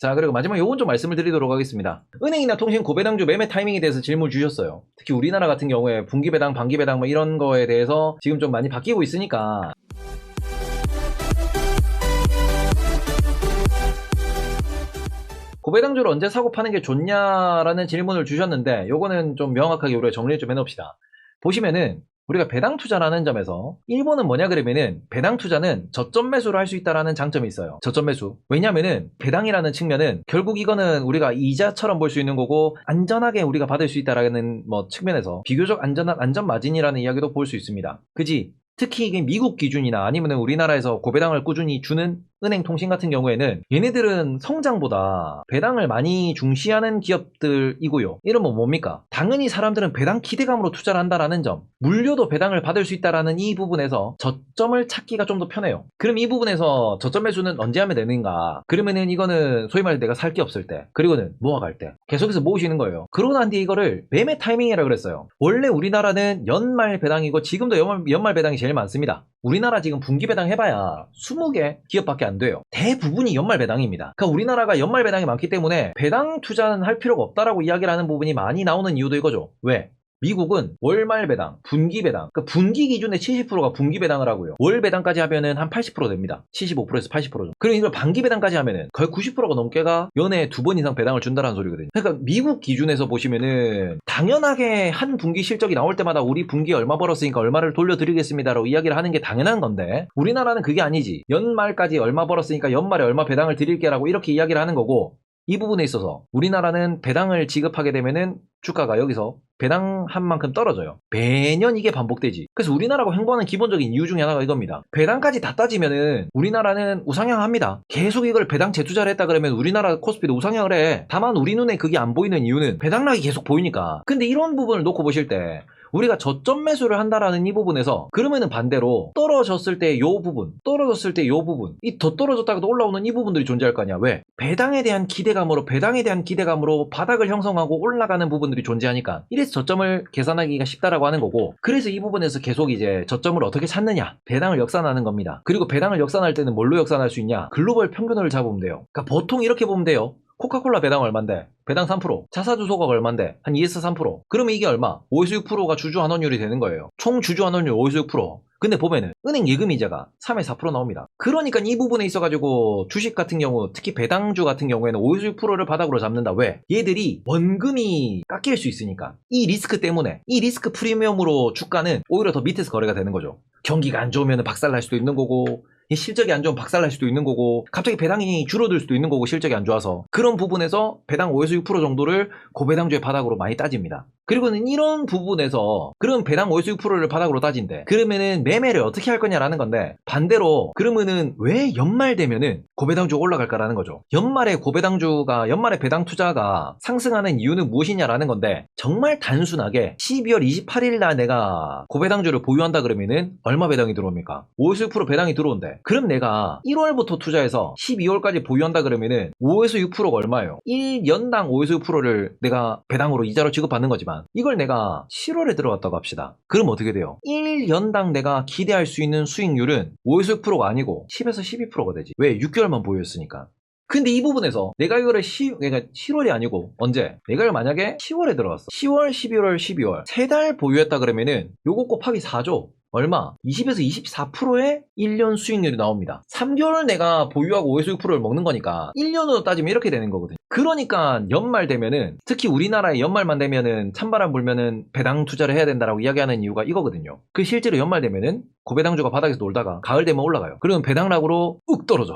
자, 그리고 마지막 요건 좀 말씀을 드리도록 하겠습니다. 은행이나 통신 고배당주 매매 타이밍에 대해서 질문 주셨어요. 특히 우리나라 같은 경우에 분기배당, 반기배당 뭐 이런 거에 대해서 지금 좀 많이 바뀌고 있으니까 고배당주를 언제 사고 파는 게 좋냐라는 질문을 주셨는데 요거는 좀 명확하게 우리가 정리를 좀 해놓읍시다. 보시면은 우리가 배당 투자라는 점에서 1번은 뭐냐 그러면은 배당 투자는 저점 매수를 할 수 있다라는 장점이 있어요. 저점 매수. 왜냐면은 배당이라는 측면은 결국 이거는 우리가 이자처럼 볼 수 있는 거고 안전하게 우리가 받을 수 있다라는 뭐 측면에서 비교적 안전한 안전 마진이라는 이야기도 볼 수 있습니다. 그지? 특히 이게 미국 기준이나 아니면 우리나라에서 고배당을 꾸준히 주는 은행 통신 같은 경우에는 얘네들은 성장보다 배당을 많이 중시하는 기업들이고요. 이러면 뭡니까? 당연히 사람들은 배당 기대감으로 투자를 한다라는 점, 물려도 배당을 받을 수 있다라는 이 부분에서 저점을 찾기가 좀 더 편해요. 그럼 이 부분에서 저점 매수는 언제 하면 되는가? 그러면은 이거는 소위 말해 내가 살 게 없을 때, 그리고는 모아갈 때 계속해서 모으시는 거예요. 그러고 난 뒤에 이거를 매매 타이밍이라고 그랬어요. 원래 우리나라는 연말 배당이고 지금도 연말 배당이 제일 많습니다. 우리나라 지금 분기 배당 해봐야 20개 기업밖에 안 돼요. 대부분이 연말 배당입니다. 그러니까 우리나라가 연말 배당이 많기 때문에 배당 투자는 할 필요가 없다라고 이야기를 하는 부분이 많이 나오는 이유도 이거죠. 왜? 미국은 월말 배당, 분기 배당, 그러니까 분기 기준의 70%가 분기 배당을 하고요. 월 배당까지 하면은 한 80% 됩니다. 75%에서 80% 정도. 그리고 이걸 반기 배당까지 하면은 거의 90%가 넘게가 연애에 2번 이상 배당을 준다는 소리거든요. 그러니까 미국 기준에서 보시면은 당연하게 한 분기 실적이 나올 때마다 우리 분기에 얼마 벌었으니까 얼마를 돌려드리겠습니다라고 이야기를 하는 게 당연한 건데 우리나라는 그게 아니지. 연말까지 얼마 벌었으니까 연말에 얼마 배당을 드릴게라고 이렇게 이야기를 하는 거고 이 부분에 있어서 우리나라는 배당을 지급하게 되면은 주가가 여기서 배당한 만큼 떨어져요. 매년 이게 반복되지. 그래서 우리나라가 횡보하는 기본적인 이유 중에 하나가 이겁니다. 배당까지 다 따지면은 우리나라는 우상향합니다. 계속 이걸 배당 재투자를 했다 그러면 우리나라 코스피도 우상향을 해. 다만 우리 눈에 그게 안 보이는 이유는 배당락이 계속 보이니까. 근데 이런 부분을 놓고 보실 때 우리가 저점 매수를 한다라는 이 부분에서 그러면은 반대로 떨어졌을 때 요 부분, 떨어졌을 때 요 부분, 이 더 떨어졌다가도 올라오는 이 부분들이 존재할 거 아니야. 왜? 배당에 대한 기대감으로 바닥을 형성하고 올라가는 부분들이 존재하니까 이래서 저점을 계산하기가 쉽다라고 하는 거고 그래서 이 부분에서 계속 이제 저점을 어떻게 찾느냐 배당을 역산하는 겁니다. 그리고 배당을 역산할 때는 뭘로 역산할 수 있냐? 글로벌 평균을 잡으면 돼요. 그러니까 보통 이렇게 보면 돼요. 코카콜라 배당 얼만데? 배당 3%. 자사주소가 얼만데? 한 2에서 3%. 그러면 이게 얼마? 5에서 6%가 주주환원율이 되는 거예요. 총 주주환원율 5에서 6%. 근데 보면은 은행 예금이자가 3에서 4% 나옵니다. 그러니까 이 부분에 있어가지고 주식 같은 경우 특히 배당주 같은 경우에는 5에서 6%를 바닥으로 잡는다. 왜? 얘들이 원금이 깎일 수 있으니까. 이 리스크 때문에 이 리스크 프리미엄으로 주가는 오히려 더 밑에서 거래가 되는 거죠. 경기가 안 좋으면 박살날 수도 있는 거고 실적이 안 좋으면 박살날 수도 있는 거고 갑자기 배당이 줄어들 수도 있는 거고 실적이 안 좋아서 그런 부분에서 배당 5에서 6% 정도를 고배당주의 바닥으로 많이 따집니다. 그리고는 이런 부분에서 그럼 배당 5에서 6%를 바닥으로 따진대. 그러면은 매매를 어떻게 할 거냐라는 건데 반대로 그러면은 왜 연말 되면은 고배당주가 올라갈까라는 거죠. 연말에 연말에 배당 투자가 상승하는 이유는 무엇이냐라는 건데 정말 단순하게 12월 28일 날 내가 고배당주를 보유한다 그러면은 얼마 배당이 들어옵니까? 5에서 6% 배당이 들어온대. 그럼 내가 1월부터 투자해서 12월까지 보유한다 그러면은 5에서 6%가 얼마예요? 1년당 5에서 6%를 내가 배당으로 이자로 지급받는 거지만 이걸 내가 7월에 들어갔다고 합시다. 그럼 어떻게 돼요? 1년당 내가 기대할 수 있는 수익률은 5에서 6%가 아니고 10에서 12%가 되지. 왜? 6개월만 보유했으니까. 근데 이 부분에서 내가 이거를 그러니까 7월이 아니고 언제? 내가 만약에 10월에 들어갔어. 10월, 11월, 12월 3달 보유했다 그러면은 요거 곱하기 4죠. 얼마? 20에서 24%의 1년 수익률이 나옵니다. 3개월 내가 보유하고 5에서 6%를 먹는 거니까 1년으로 따지면 이렇게 되는 거거든요. 그러니까 연말 되면은 특히 우리나라의 연말만 되면은 찬바람 불면은 배당 투자를 해야 된다라고 이야기하는 이유가 이거거든요. 그 실제로 연말 되면은 고배당주가 바닥에서 놀다가 가을 되면 올라가요. 그러면 배당락으로 욱 떨어져.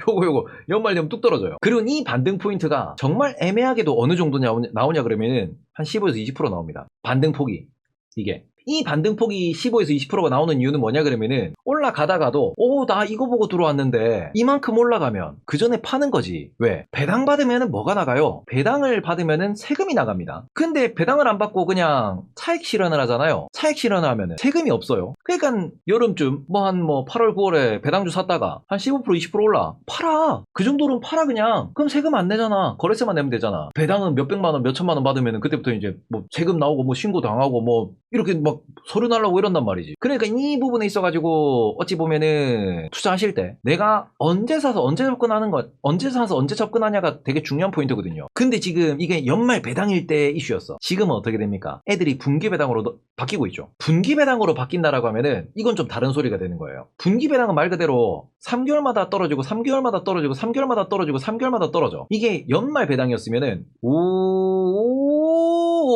요거 연말 되면 뚝 떨어져요. 그리고 이 반등 포인트가 정말 애매하게도 어느 정도 나오냐 그러면은 한 15에서 20% 나옵니다. 반등 폭이 이게. 이 반등폭이 15에서 20%가 나오는 이유는 뭐냐 그러면은 올라가다가도 나 이거 보고 들어왔는데 이만큼 올라가면 그 전에 파는 거지. 왜? 배당 받으면은 뭐가 나가요? 배당을 받으면은 세금이 나갑니다. 근데 배당을 안 받고 그냥 차익 실현을 하잖아요. 차익 실현을 하면은 세금이 없어요. 그러니까 여름쯤 8월 9월에 배당주 샀다가 한 15% 20% 올라 팔아. 그 정도는 팔아 그냥. 그럼 세금 안 내잖아. 거래세만 내면 되잖아. 배당은 몇백만 원 몇천만 원 받으면은 그때부터 이제 뭐 세금 나오고 뭐 신고 당하고 뭐 이렇게 막 막 소리 날라고 이런단 말이지. 그러니까 이 부분에 있어가지고 어찌 보면은 투자하실 때 내가 언제 사서 언제 접근하는 것, 언제 사서 언제 접근하냐가 되게 중요한 포인트거든요. 근데 지금 이게 연말 배당일 때 이슈였어. 지금은 어떻게 됩니까? 애들이 분기 배당으로 바뀌고 있죠. 분기 배당으로 바뀐다라고 하면은 이건 좀 다른 소리가 되는 거예요. 분기 배당은 말 그대로 3개월마다 떨어지고 3개월마다 떨어지고 3개월마다 떨어지고 3개월마다 떨어져. 이게 연말 배당이었으면은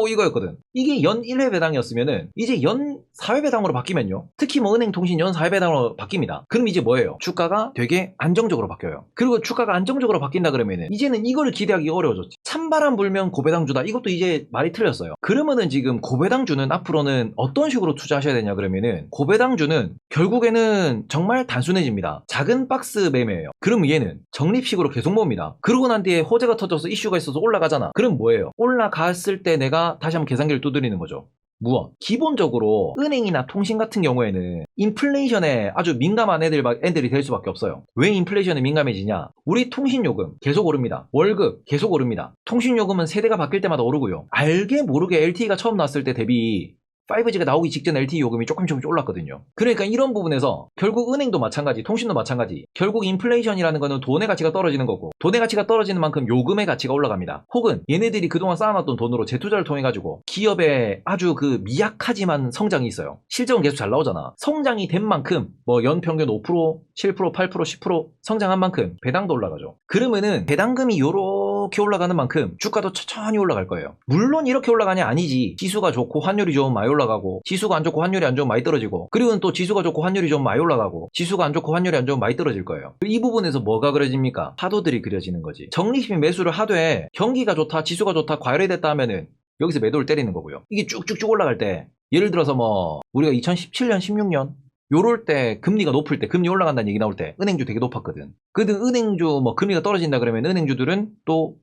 이거였거든. 이게 연 1회 배당이었으면은 이제 연 4회 배당으로 바뀌면요. 특히 뭐 은행, 통신 연 4회 배당으로 바뀝니다. 그럼 이제 뭐예요? 주가가 되게 안정적으로 바뀌어요. 그리고 주가가 안정적으로 바뀐다 그러면은 이제는 이거를 기대하기 어려워졌지. 찬바람 불면 고배당 주다. 이것도 이제 말이 틀렸어요. 그러면은 지금 고배당 주는 앞으로는 어떤 식으로 투자하셔야 되냐 그러면은 고배당 주는 결국에는 정말 단순해집니다. 작은 박스 매매예요. 그럼 얘는 적립식으로 계속 봅니다. 그러고 난 뒤에 호재가 터져서 이슈가 있어서 올라가잖아. 그럼 뭐예요? 올라갔을 때 내가 다시 한번 계산기를 두드리는 거죠. 무엇? 기본적으로 은행이나 통신 같은 경우에는 인플레이션에 아주 민감한 애들이 될 수밖에 없어요. 왜 인플레이션에 민감해지냐? 우리 통신요금 계속 오릅니다. 월급 계속 오릅니다. 통신요금은 세대가 바뀔 때마다 오르고요. 알게 모르게 LTE가 처음 나왔을 때 대비 5G가 나오기 직전 LTE 요금이 조금씩 올랐거든요. 그러니까 이런 부분에서 결국 은행도 마찬가지, 통신도 마찬가지. 결국 인플레이션이라는 거는 돈의 가치가 떨어지는 거고, 돈의 가치가 떨어지는 만큼 요금의 가치가 올라갑니다. 혹은 얘네들이 그동안 쌓아놨던 돈으로 재투자를 통해 가지고 기업에 아주 그 미약하지만 성장이 있어요. 실적은 계속 잘 나오잖아. 성장이 된 만큼 뭐 연평균 5%, 7%, 8%, 10% 성장한 만큼 배당도 올라가죠. 그러면은 배당금이 요렇게 올라가는 만큼 주가도 천천히 올라갈 거예요. 물론 이렇게 올라가냐? 아니지. 지수가 좋고 환율이 좋으면 많이 올라가고, 지수가 안 좋고 환율이 안 좋으면 많이 떨어지고, 그리고 또 지수가 좋고 환율이 좋으면 많이 올라가고, 지수가 안 좋고 환율이 안 좋으면 많이 떨어질 거예요. 이 부분에서 뭐가 그려집니까? 파도들이 그려지는 거지. 적립식 매수를 하되 경기가 좋다, 지수가 좋다, 과열이 됐다 하면은 여기서 매도를 때리는 거고요. 이게 쭉쭉쭉 올라갈 때, 예를 들어서 뭐 우리가 2017년, 16년 요럴 때 금리가 높을 때, 금리 올라간다는 얘기 나올 때 은행주 되게 높았거든. 근데 은행주 뭐 금리가 떨어진다 그러면 은행주들은 또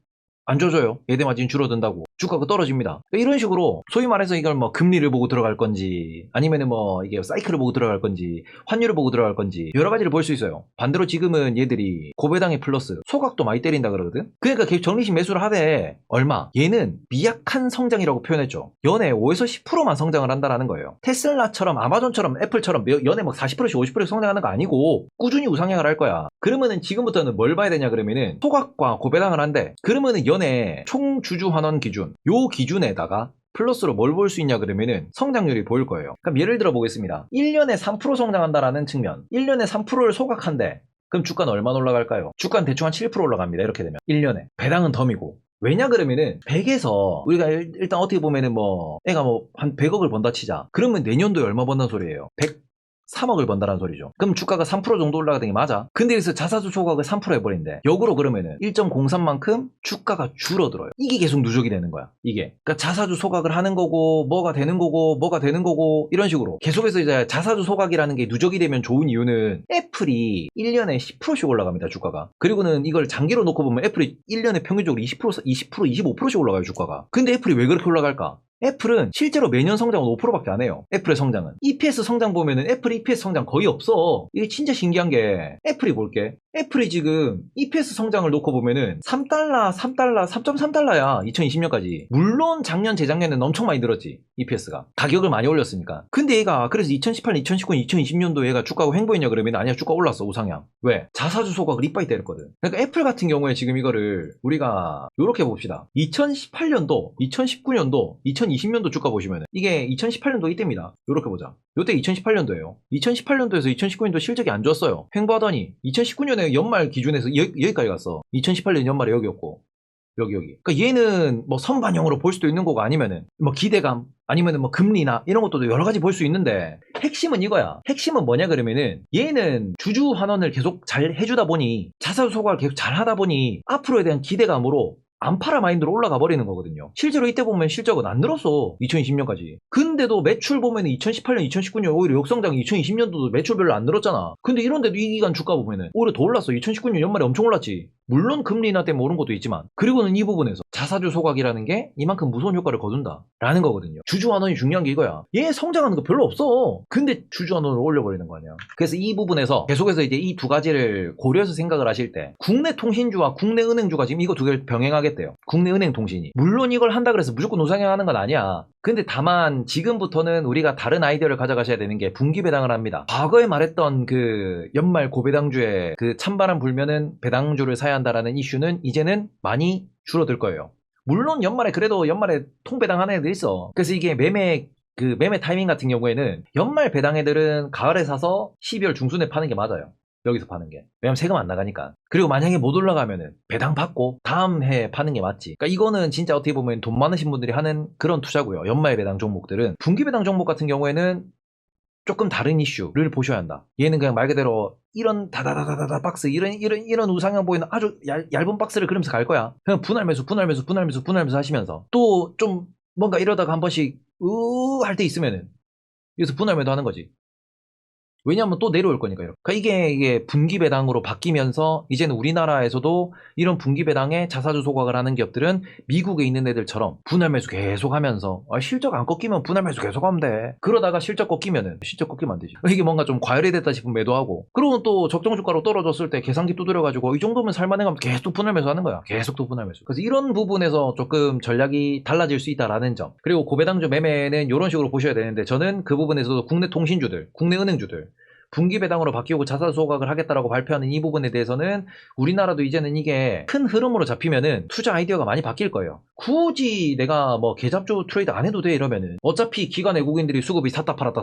안 줘줘요. 예대 마진 줄어든다고. 주가가 떨어집니다. 이런 식으로 소위 말해서 이걸 뭐 금리를 보고 들어갈 건지, 아니면은 뭐 이게 사이클을 보고 들어갈 건지, 환율을 보고 들어갈 건지 여러 가지를 볼 수 있어요. 반대로 지금은 얘들이 고배당의 플러스 소각도 많이 때린다 그러거든. 그러니까 계속 적립식 매수를 하되 얼마? 얘는 미약한 성장이라고 표현했죠. 연에 5에서 10%만 성장을 한다라는 거예요. 테슬라처럼, 아마존처럼, 애플처럼 연에 막 40%씩 50%씩 성장하는 거 아니고 꾸준히 우상향을 할 거야. 그러면은 지금부터는 뭘 봐야 되냐 그러면은 소각과 고배당을 한대. 그러면은 연에 총 주주 환원 기준, 요 기준에다가 플러스로 뭘 볼 수 있냐 그러면은 성장률이 보일 거예요. 그럼 예를 들어 보겠습니다. 1년에 3% 성장한다라는 측면, 1년에 3%를 소각한대. 그럼 주가는 얼마나 올라갈까요? 주가는 대충 한 7% 올라갑니다. 이렇게 되면 1년에. 배당은 덤이고. 왜냐 그러면은 100에서 우리가 일단 어떻게 보면은 뭐 애가 뭐 한 100억을 번다 치자. 그러면 내년도에 얼마 번다는 소리예요? 3억을 번다는 소리죠. 그럼 주가가 3% 정도 올라가는 게 맞아. 근데 여기서 자사주 소각을 3% 해버린대. 역으로 그러면은 1.03만큼 주가가 줄어들어요. 이게 계속 누적이 되는 거야. 이게. 그러니까 자사주 소각을 하는 거고, 뭐가 되는 거고, 뭐가 되는 거고, 이런 식으로. 계속해서 이제 자사주 소각이라는 게 누적이 되면 좋은 이유는 애플이 1년에 10%씩 올라갑니다, 주가가. 그리고는 이걸 장기로 놓고 보면 애플이 1년에 평균적으로 20%, 25%씩 올라가요, 주가가. 근데 애플이 왜 그렇게 올라갈까? 애플은 실제로 매년 성장은 5%밖에 안 해요. 애플의 성장은. EPS 성장 보면은 애플 EPS 성장 거의 없어. 이게 진짜 신기한 게 애플이 볼게. 애플이 지금 EPS 성장을 놓고 보면은 3달러, 3.3달러야. 2020년까지. 물론 작년, 재작년에는 엄청 많이 늘었지. EPS가. 가격을 많이 올렸으니까. 근데 얘가 그래서 2018, 2019, 2020년도 얘가 주가가 횡보했냐 그러면 아니야. 주가 올랐어. 우상향. 왜? 자사주 소각을 이빠이 때렸거든. 그러니까 애플 같은 경우에 지금 이거를 우리가 요렇게 봅시다. 2018년도, 2019년도, 2020년도 주가 보시면 이게 2018년도 이때입니다. 요렇게 보자. 요때 2018년도예요. 2018년도에서 2019년도 실적이 안 좋았어요. 횡보하더니 2019년에 연말 기준에서 여기까지 갔어. 2018년 연말에 여기였고 여기. 그러니까 얘는 뭐 선반영으로 볼 수도 있는 거고 아니면은 뭐 기대감 아니면은 뭐 금리나 이런 것도 여러 가지 볼 수 있는데 핵심은 이거야. 핵심은 뭐냐 그러면은 얘는 주주 환원을 계속 잘 해주다 보니 자사주 소각을 계속 잘 하다 보니 앞으로에 대한 기대감으로 안팔아 마인드로 올라가 버리는 거거든요. 실제로 이때 보면 실적은 안 늘었어. 2020년까지. 근데도 매출 보면 2018년, 2019년 오히려 역성장이 2020년도도 매출 별로 안 늘었잖아. 근데 이런데도 이 기간 주가 보면은 오히려 더 올랐어. 2019년 연말에 엄청 올랐지. 물론 금리 인하 때문에 오른 것도 있지만, 그리고는 이 부분에서 자사주 소각이라는 게 이만큼 무서운 효과를 거둔다라는 거거든요. 주주환원이 중요한 게 이거야. 얘 성장하는 거 별로 없어. 근데 주주환원을 올려버리는 거 아니야. 그래서 이 부분에서 계속해서 이제 이 두 가지를 고려해서 생각을 하실 때, 국내 통신주와 국내 은행주가 지금 이거 두 개를 병행하겠대요. 국내 은행 통신이. 물론 이걸 한다 그래서 무조건 우상향하는 건 아니야. 근데 다만 지금부터는 우리가 다른 아이디어를 가져가셔야 되는 게 분기 배당을 합니다. 과거에 말했던 그 연말 고배당주에 그 찬바람 불면은 배당주를 사야 한다라는 이슈는 이제는 많이 줄어들 거예요. 물론 연말에 그래도 연말에 통배당 하는 애들 있어. 그래서 이게 매매 타이밍 같은 경우에는 연말 배당 애들은 가을에 사서 12월 중순에 파는 게 맞아요. 여기서 파는 게. 왜냐면 세금 안 나가니까. 그리고 만약에 못 올라가면은 배당 받고 다음 해 파는 게 맞지. 그러니까 이거는 진짜 어떻게 보면 돈 많으신 분들이 하는 그런 투자고요. 연말 배당 종목들은. 분기 배당 종목 같은 경우에는 조금 다른 이슈를 보셔야 한다. 얘는 그냥 말 그대로 이런 다다다다다 박스, 이런 우상향 보이는 아주 얇은 박스를 그리면서 갈 거야. 그냥 분할매수 하시면서 또 좀 뭔가 이러다가 한 번씩 할 때 있으면은 여기서 분할매도 하는 거지. 왜냐하면 또 내려올 거니까. 그러니까 이게 분기 배당으로 바뀌면서 이제는 우리나라에서도 이런 분기 배당에 자사주 소각을 하는 기업들은 미국에 있는 애들처럼 분할 매수 계속 하면서 실적 안 꺾이면 분할 매수 계속 하면 돼. 그러다가 실적 꺾이면 안 되지. 이게 뭔가 좀 과열이 됐다 싶으면 매도하고, 그러면 또 적정 주가로 떨어졌을 때 계산기 두드려가지고 이 정도면 살만해 가면 계속 분할 매수 하는 거야. 계속 또 분할 매수. 그래서 이런 부분에서 조금 전략이 달라질 수 있다라는 점. 그리고 고배당주 매매는 이런 식으로 보셔야 되는데, 저는 그 부분에서도 국내 통신주들, 국내 은행주들 분기 배당으로 바뀌고 자사주 소각을 하겠다라고 발표하는 이 부분에 대해서는 우리나라도 이제는 이게 큰 흐름으로 잡히면은 투자 아이디어가 많이 바뀔 거예요. 굳이 내가 뭐 계잡주 트레이드 안 해도 돼 이러면은 어차피 기관 외국인들이 수급이 샀다 팔았다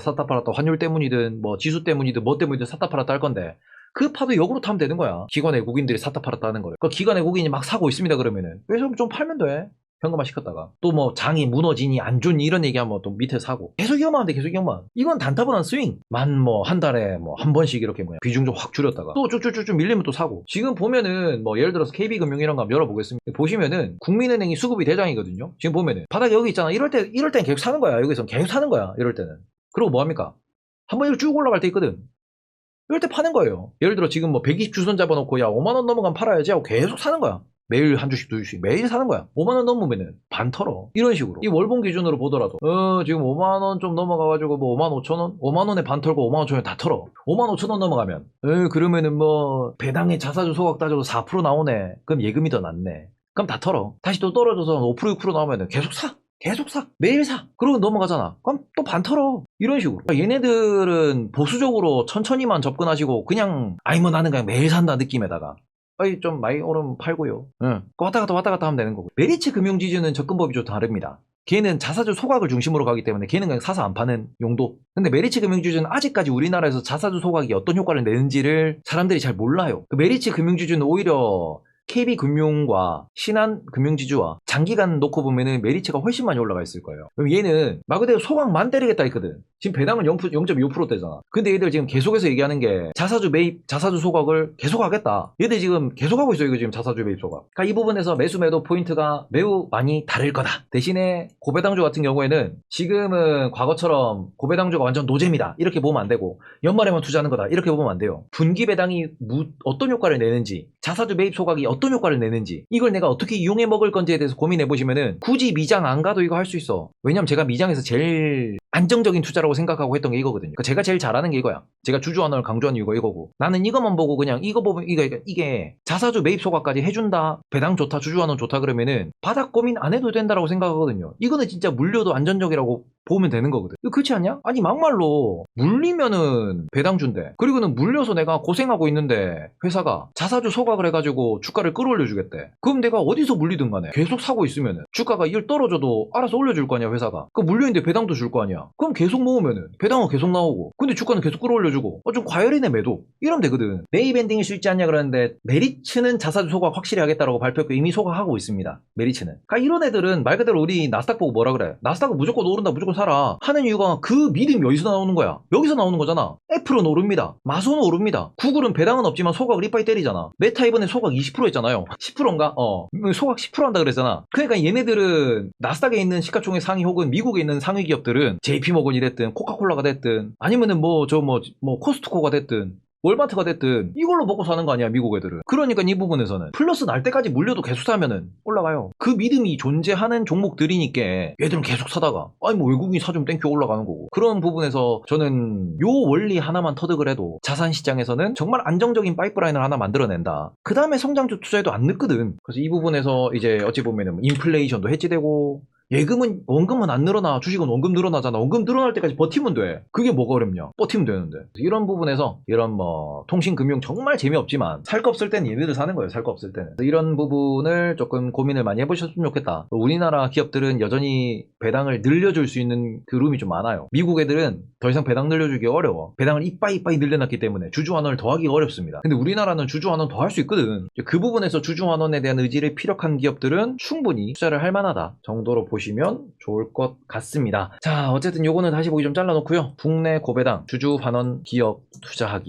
환율 때문이든 뭐 지수 때문이든 뭐 때문이든 샀다 팔았다 할 건데, 그 파도 역으로 타면 되는 거야. 기관 외국인들이 샀다 팔았다 하는 거를. 그 기관 외국인이 막 사고 있습니다 그러면은 왜좀 좀 팔면 돼. 현금화 시켰다가 또 뭐 장이 무너지니 안 좋니 이런 얘기하면 또 밑에 사고 계속 이것만. 이건 단타분한 스윙. 뭐 한 달에 뭐 한 번씩 이렇게 비중 좀 확 줄였다가 또 쭉쭉쭉 밀리면 또 사고. 지금 보면은 뭐 예를 들어서 KB금융 이런 거 한번 열어보겠습니다. 보시면은 국민은행이 수급이 대장이거든요. 지금 보면은 바닥에 여기 있잖아. 이럴 때는 계속 사는 거야. 여기서 계속 사는 거야. 이럴 때는. 그리고 뭐 합니까? 한번 이렇게 쭉 올라갈 때 있거든. 이럴 때 파는 거예요. 예를 들어 지금 뭐 120주선 잡아놓고 야 5만원 넘어가면 팔아야지 하고 계속 사는 거야. 매일 한 주씩 두 주씩 매일 사는 거야. 5만원 넘으면은 반 털어. 이런 식으로. 이 월봉 기준으로 보더라도 지금 5만원 좀 넘어가가지고 뭐 5만 5천원? 5만원에 반 털고 5만 5천원 다 털어. 5만 5천원 넘어가면 그러면은 뭐 배당에 자사주 소각 따져도 4% 나오네. 그럼 예금이 더 낫네. 그럼 다 털어. 다시 또 떨어져서 5% 6% 나오면은 계속 사. 매일 사. 그러고 넘어가잖아. 그럼 또 반 털어. 이런 식으로. 그러니까 얘네들은 보수적으로 천천히만 접근하시고 그냥 뭐 나는 그냥 매일 산다 느낌에다가 좀 많이 오르면 팔고요. 왔다 갔다 하면 되는 거고. 메리츠 금융지주는 접근법이 좀 다릅니다. 걔는 자사주 소각을 중심으로 가기 때문에 걔는 그냥 사서 안 파는 용도. 근데 메리츠 금융지주는 아직까지 우리나라에서 자사주 소각이 어떤 효과를 내는지를 사람들이 잘 몰라요. 그 메리츠 금융지주는 오히려 KB금융과 신한금융지주와 장기간 놓고 보면은 메리츠가 훨씬 많이 올라가 있을 거예요. 그럼 얘는 말 그대로 소각만 때리겠다 했거든. 지금 배당은 0.25%대잖아. 근데 얘들 지금 계속해서 얘기하는 게 자사주 매입, 자사주 소각을 계속하겠다. 얘들 지금 계속하고 있어요. 이거 지금 자사주 매입 소각. 그러니까 이 부분에서 매수 매도 포인트가 매우 많이 다를 거다. 대신에 고배당주 같은 경우에는 지금은 과거처럼 고배당주가 완전 노잼이다 이렇게 보면 안 되고, 연말에만 투자하는 거다 이렇게 보면 안 돼요. 분기 배당이 어떤 효과를 내는지, 자사주 매입 소각이 어떤 효과를 내는지, 이걸 내가 어떻게 이용해 먹을 건지에 대해서 고민해 보시면은 굳이 미장 안 가도 이거 할 수 있어. 왜냐면 제가 미장에서 제일 안정적인 투자라고 생각하고 했던 게 이거거든요. 그러니까 제가 제일 잘하는 게 이거야. 제가 주주환원을 강조하는 이유가 이거고, 나는 이것만 보고 그냥 이거 보면 이게 자사주 매입 소각까지 해준다, 배당 좋다, 주주환원 좋다 그러면은 바닥 고민 안 해도 된다라고 생각하거든요. 이거는 진짜 물려도 안전적이라고 보면 되는 거거든. 그렇지 않냐? 아니 막말로 물리면은 배당 준대. 그리고는 물려서 내가 고생하고 있는데 회사가 자사주 소각을 해가지고 주가를 끌어올려 주겠대. 그럼 내가 어디서 물리든 간에 계속 사고 있으면은 주가가 1 떨어져도 알아서 올려줄 거 아니야 회사가. 그 물려있는데 배당도 줄 거 아니야. 그럼 계속 모으면은 배당은 계속 나오고, 근데 주가는 계속 끌어올려주고 좀 과열이네 매도 이러면 되거든. 네이밴딩일 수 있지 않냐 그러는데, 메리츠는 자사주 소각 확실히 하겠다라고 발표했고 이미 소각하고 있습니다. 메리츠는. 그러니까 이런 애들은 말 그대로 우리 나스닥 보고 뭐라 그래, 나스닥은 무조건 오른다 무조건 사라 하는 이유가 그 믿음이 어디서 나오는 거야? 여기서 나오는 거잖아. 애플은 오릅니다. 마소는 오릅니다. 구글은 배당은 없지만 소각을 이빠이 때리잖아. 메타 이번에 소각 20% 했잖아요. 10%인가? 소각 10% 한다 그랬잖아. 그러니까 얘네들은 나스닥에 있는 시가총액 상위 혹은 미국에 있는 상위 기업들은 JP모건이 됐든 코카콜라가 됐든 아니면은 코스트코가 됐든 월마트가 됐든 이걸로 먹고 사는 거 아니야, 미국 애들은. 그러니까 이 부분에서는 플러스 날 때까지 물려도 계속 사면은 올라가요. 그 믿음이 존재하는 종목들이니까 얘들은 계속 사다가 아니 뭐 외국인이 사주면 땡큐 올라가는 거고. 그런 부분에서 저는 요 원리 하나만 터득을 해도 자산 시장에서는 정말 안정적인 파이프라인을 하나 만들어낸다. 그 다음에 성장주 투자에도 안 늦거든. 그래서 이 부분에서 이제 어찌 보면은 인플레이션도 해지되고 예금은 원금은 안 늘어나. 주식은 원금 늘어나잖아. 원금 늘어날 때까지 버티면 돼. 그게 뭐가 어렵냐? 버티면 되는데. 이런 부분에서 이런 뭐 통신금융 정말 재미없지만 살 거 없을 때는 얘네들 사는 거예요. 살 거 없을 때는. 이런 부분을 조금 고민을 많이 해보셨으면 좋겠다. 우리나라 기업들은 여전히 배당을 늘려줄 수 있는 그 룸이 좀 많아요. 미국 애들은 더 이상 배당 늘려주기 어려워. 배당을 이빠이 늘려놨기 때문에 주주환원을 더하기가 어렵습니다. 근데 우리나라는 주주환원 더 할 수 있거든. 그 부분에서 주주환원에 대한 의지를 피력한 기업들은 충분히 투자를 할 만하다 정도로 보시면 좋을 것 같습니다. 자, 어쨌든 요거는 다시 보기 좀 잘라놓고요. 국내 고배당 주주환원 기업 투자하기.